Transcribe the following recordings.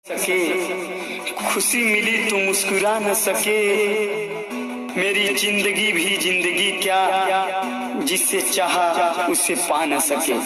सके, खुशी मिली तो मुस्कुरा न सके। मेरी जिंदगी भी जिंदगी क्या, जिससे चाहा उसे पा न सके।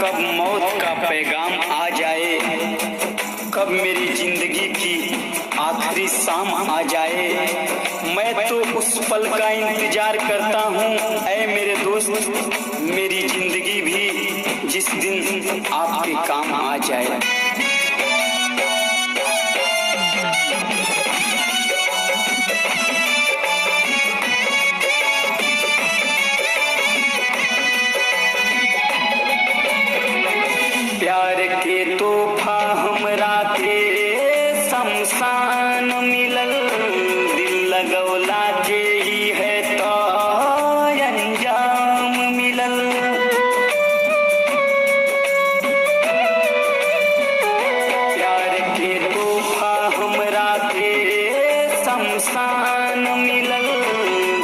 कब मौत का पैगाम आ जाए, कब मेरी जिंदगी की आखिरी शाम आ जाए। मैं तो उस पल का इंतजार करता हूँ ऐ मेरे दोस्त, मेरी जिंदगी भी जिस दिन आपके काम आ जाए। प्यार के तोहफा हमरा के शमशान मिलल, दिल लगौला के ही है तो अंजाम मिलल। प्यार के तोहफा हमरा के शमशान मिलल,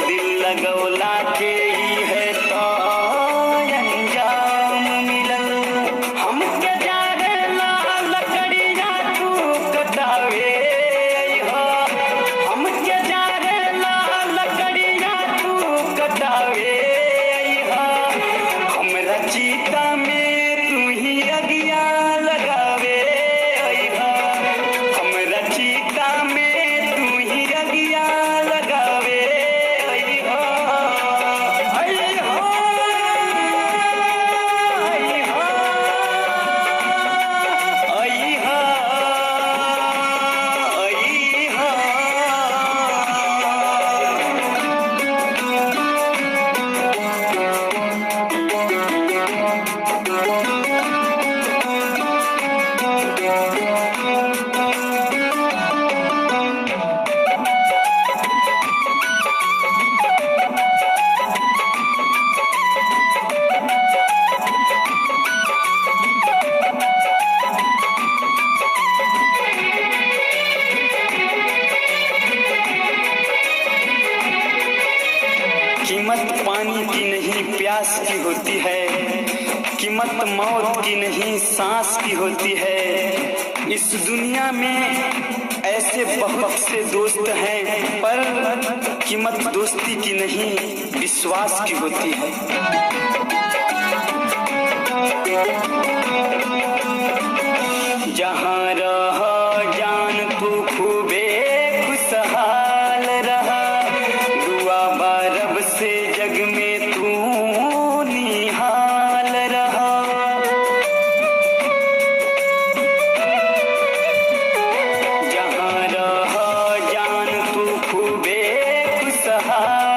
दिल लगौला के ही है तो कीमत पानी की नहीं प्यास की होती है, कीमत मौत की नहीं सांस की होती है। इस दुनिया में ऐसे बहुत से दोस्त हैं, पर कीमत दोस्ती की नहीं विश्वास की होती है। जहाँ रह जान तू खूबे खुशहाल रहा, दुआ बारब से जग में तू निहाल रहा। जहाँ रह जान तू खूबे खुशहाल